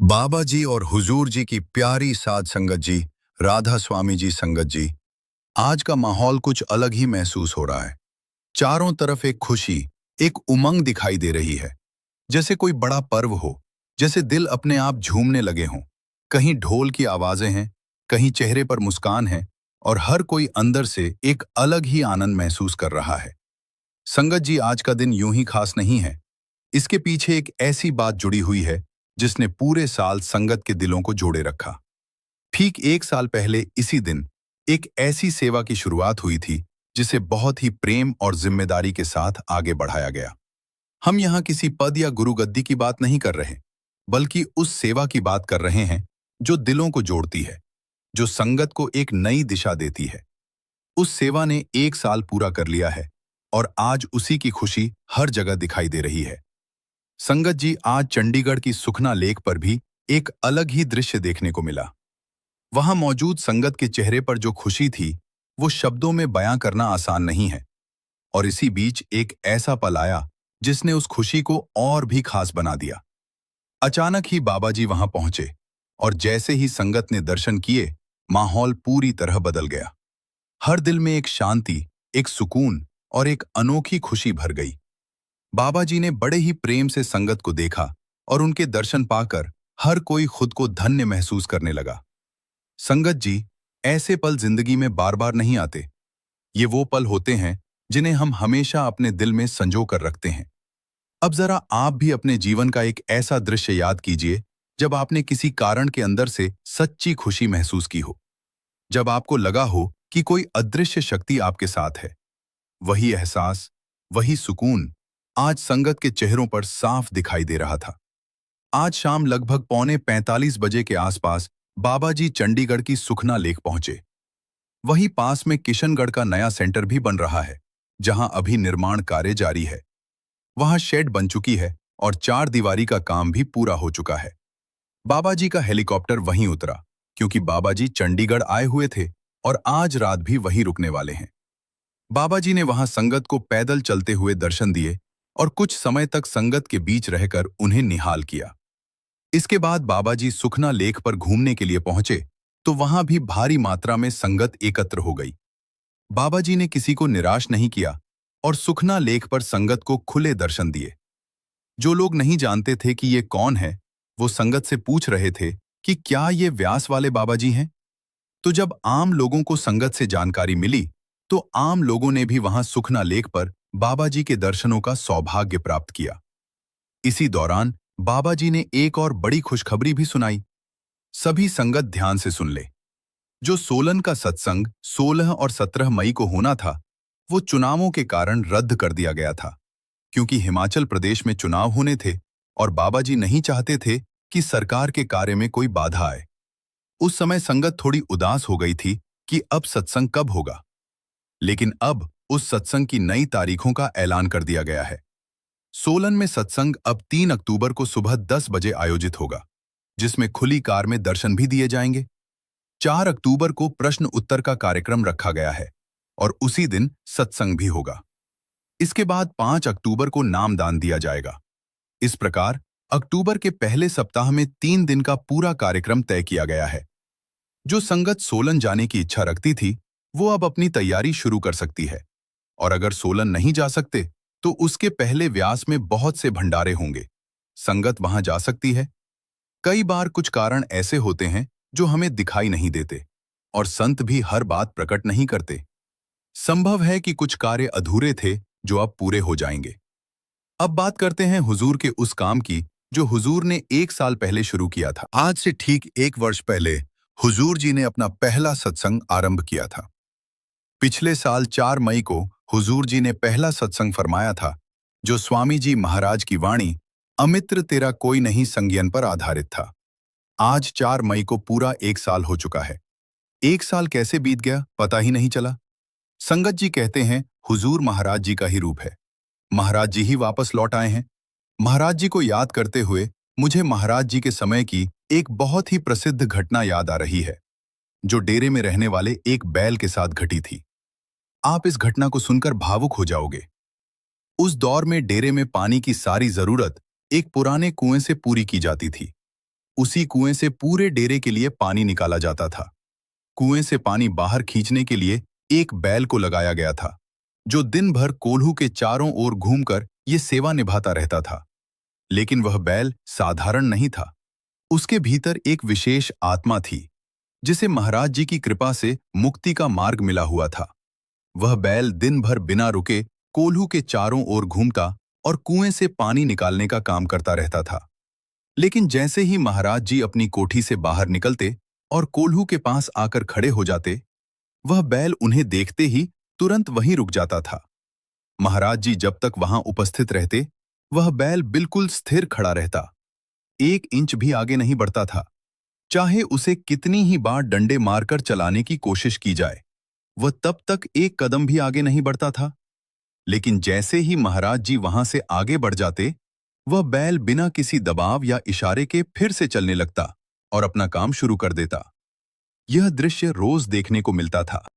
बाबा जी और हुजूर जी की प्यारी साध संगत जी, राधा स्वामी जी संगत जी। आज का माहौल कुछ अलग ही महसूस हो रहा है। चारों तरफ एक खुशी, एक उमंग दिखाई दे रही है, जैसे कोई बड़ा पर्व हो, जैसे दिल अपने आप झूमने लगे हों। कहीं ढोल की आवाजें हैं, कहीं चेहरे पर मुस्कान है, और हर कोई अंदर से एक अलग ही आनंद महसूस कर रहा है। संगत जी, आज का दिन यूं ही खास नहीं है। इसके पीछे एक ऐसी बात जुड़ी हुई है जिसने पूरे साल संगत के दिलों को जोड़े रखा। ठीक एक साल पहले इसी दिन एक ऐसी सेवा की शुरुआत हुई थी जिसे बहुत ही प्रेम और जिम्मेदारी के साथ आगे बढ़ाया गया। हम यहाँ किसी पद या गुरु गद्दी की बात नहीं कर रहे, बल्कि उस सेवा की बात कर रहे हैं जो दिलों को जोड़ती है, जो संगत को एक नई दिशा देती है। उस सेवा ने एक साल पूरा कर लिया है और आज उसी की खुशी हर जगह दिखाई दे रही है। संगत जी, आज चंडीगढ़ की सुखना लेक पर भी एक अलग ही दृश्य देखने को मिला। वहां मौजूद संगत के चेहरे पर जो खुशी थी, वो शब्दों में बयां करना आसान नहीं है। और इसी बीच एक ऐसा पल आया जिसने उस खुशी को और भी खास बना दिया। अचानक ही बाबा जी वहां पहुंचे, और जैसे ही संगत ने दर्शन किए, माहौल पूरी तरह बदल गया। हर दिल में एक शांति, एक सुकून और एक अनोखी खुशी भर गई। बाबा जी ने बड़े ही प्रेम से संगत को देखा, और उनके दर्शन पाकर हर कोई खुद को धन्य महसूस करने लगा। संगत जी, ऐसे पल जिंदगी में बार बार नहीं आते। ये वो पल होते हैं जिन्हें हम हमेशा अपने दिल में संजो कर रखते हैं। अब जरा आप भी अपने जीवन का एक ऐसा दृश्य याद कीजिए जब आपने किसी कारण के अंदर से सच्ची खुशी महसूस की हो, जब आपको लगा हो कि कोई अदृश्य शक्ति आपके साथ है। वही एहसास, वही सुकून आज संगत के चेहरों पर साफ दिखाई दे रहा था। आज शाम लगभग 4:45 के आसपास बाबा जी चंडीगढ़ की सुखना लेक पहुंचे। वहीं पास में किशनगढ़ का नया सेंटर भी बन रहा है, जहां अभी निर्माण कार्य जारी है। वहां शेड बन चुकी है और 4 दीवारी का काम भी पूरा हो चुका है। बाबा जी का हेलीकॉप्टर वहीं उतरा, क्योंकि बाबा जी चंडीगढ़ आए हुए थे और आज रात भी वहीं रुकने वाले हैं। बाबा जी ने वहां संगत को पैदल चलते हुए दर्शन दिए और कुछ समय तक संगत के बीच रहकर उन्हें निहाल किया। इसके बाद बाबा जी सुखना लेक पर घूमने के लिए पहुंचे, तो वहां भी भारी मात्रा में संगत एकत्र हो गई। बाबा जी ने किसी को निराश नहीं किया और सुखना लेक पर संगत को खुले दर्शन दिए। जो लोग नहीं जानते थे कि ये कौन है, वो संगत से पूछ रहे थे कि क्या ये व्यास वाले बाबा जी हैं। तो जब आम लोगों को संगत से जानकारी मिली, तो आम लोगों ने भी वहां सुखना लेक पर बाबा जी के दर्शनों का सौभाग्य प्राप्त किया। इसी दौरान बाबा जी ने एक और बड़ी खुशखबरी भी सुनाई। सभी संगत ध्यान से सुन ले। जो सोलन का सत्संग 16 और 17 मई को होना था, वो चुनावों के कारण रद्द कर दिया गया था, क्योंकि हिमाचल प्रदेश में चुनाव होने थे और बाबा जी नहीं चाहते थे कि सरकार के कार्य में कोई बाधा आए। उस समय संगत थोड़ी उदास हो गई थी कि अब सत्संग कब होगा। लेकिन अब उस सत्संग की नई तारीखों का ऐलान कर दिया गया है। सोलन में सत्संग अब 3 अक्टूबर को सुबह 10 बजे आयोजित होगा, जिसमें खुली कार में दर्शन भी दिए जाएंगे। 4 अक्टूबर को प्रश्न उत्तर का कार्यक्रम रखा गया है और उसी दिन सत्संग भी होगा। इसके बाद 5 अक्टूबर को नामदान दिया जाएगा। इस प्रकार अक्टूबर के पहले सप्ताह में 3 दिन का पूरा कार्यक्रम तय किया गया है। जो संगत सोलन जाने की इच्छा रखती थी, वो अब अपनी तैयारी शुरू कर सकती है। और अगर सोलन नहीं जा सकते, तो उसके पहले व्यास में बहुत से भंडारे होंगे। संगत वहां जा सकती है। कई बार कुछ कारण ऐसे होते हैं जो हमें दिखाई नहीं देते, और संत भी हर बात प्रकट नहीं करते। संभव है कि कुछ कार्य अधूरे थे जो अब पूरे हो जाएंगे। अब बात करते हैं हुजूर के उस काम की जो हुजूर ने 1 साल पहले शुरू किया था। आज से ठीक 1 वर्ष पहले हुजूर जी ने अपना पहला सत्संग आरंभ किया था। पिछले साल 4 मई को हुजूर जी ने पहला सत्संग फरमाया था, जो स्वामी जी महाराज की वाणी अमित्र तेरा कोई नहीं संज्ञान पर आधारित था। आज 4 मई को पूरा 1 साल हो चुका है। 1 साल कैसे बीत गया पता ही नहीं चला। संगत जी कहते हैं हुजूर महाराज जी का ही रूप है। महाराज जी ही वापस लौट आए हैं। महाराज जी को याद करते हुए मुझे महाराज जी के समय की एक बहुत ही प्रसिद्ध घटना याद आ रही है, जो डेरे में रहने वाले एक बैल के साथ घटी थी। आप इस घटना को सुनकर भावुक हो जाओगे। उस दौर में डेरे में पानी की सारी जरूरत एक पुराने कुएं से पूरी की जाती थी। उसी कुएं से पूरे डेरे के लिए पानी निकाला जाता था। कुएं से पानी बाहर खींचने के लिए एक बैल को लगाया गया था, जो दिन भर कोल्हू के चारों ओर घूमकर ये सेवा निभाता रहता था। लेकिन वह बैल साधारण नहीं था। उसके भीतर एक विशेष आत्मा थी, जिसे महाराज जी की कृपा से मुक्ति का मार्ग मिला हुआ था। वह बैल दिन भर बिना रुके कोल्हू के चारों ओर घूमता और कुएं से पानी निकालने का काम करता रहता था। लेकिन जैसे ही महाराज जी अपनी कोठी से बाहर निकलते और कोल्हू के पास आकर खड़े हो जाते, वह बैल उन्हें देखते ही तुरंत वहीं रुक जाता था। महाराज जी जब तक वहां उपस्थित रहते, वह बैल बिल्कुल स्थिर खड़ा रहता, 1 इंच भी आगे नहीं बढ़ता था। चाहे उसे कितनी ही बार डंडे मारकर चलाने की कोशिश की जाए, वह तब तक 1 कदम भी आगे नहीं बढ़ता था। लेकिन जैसे ही महाराज जी वहां से आगे बढ़ जाते, वह बैल बिना किसी दबाव या इशारे के फिर से चलने लगता और अपना काम शुरू कर देता। यह दृश्य रोज देखने को मिलता था।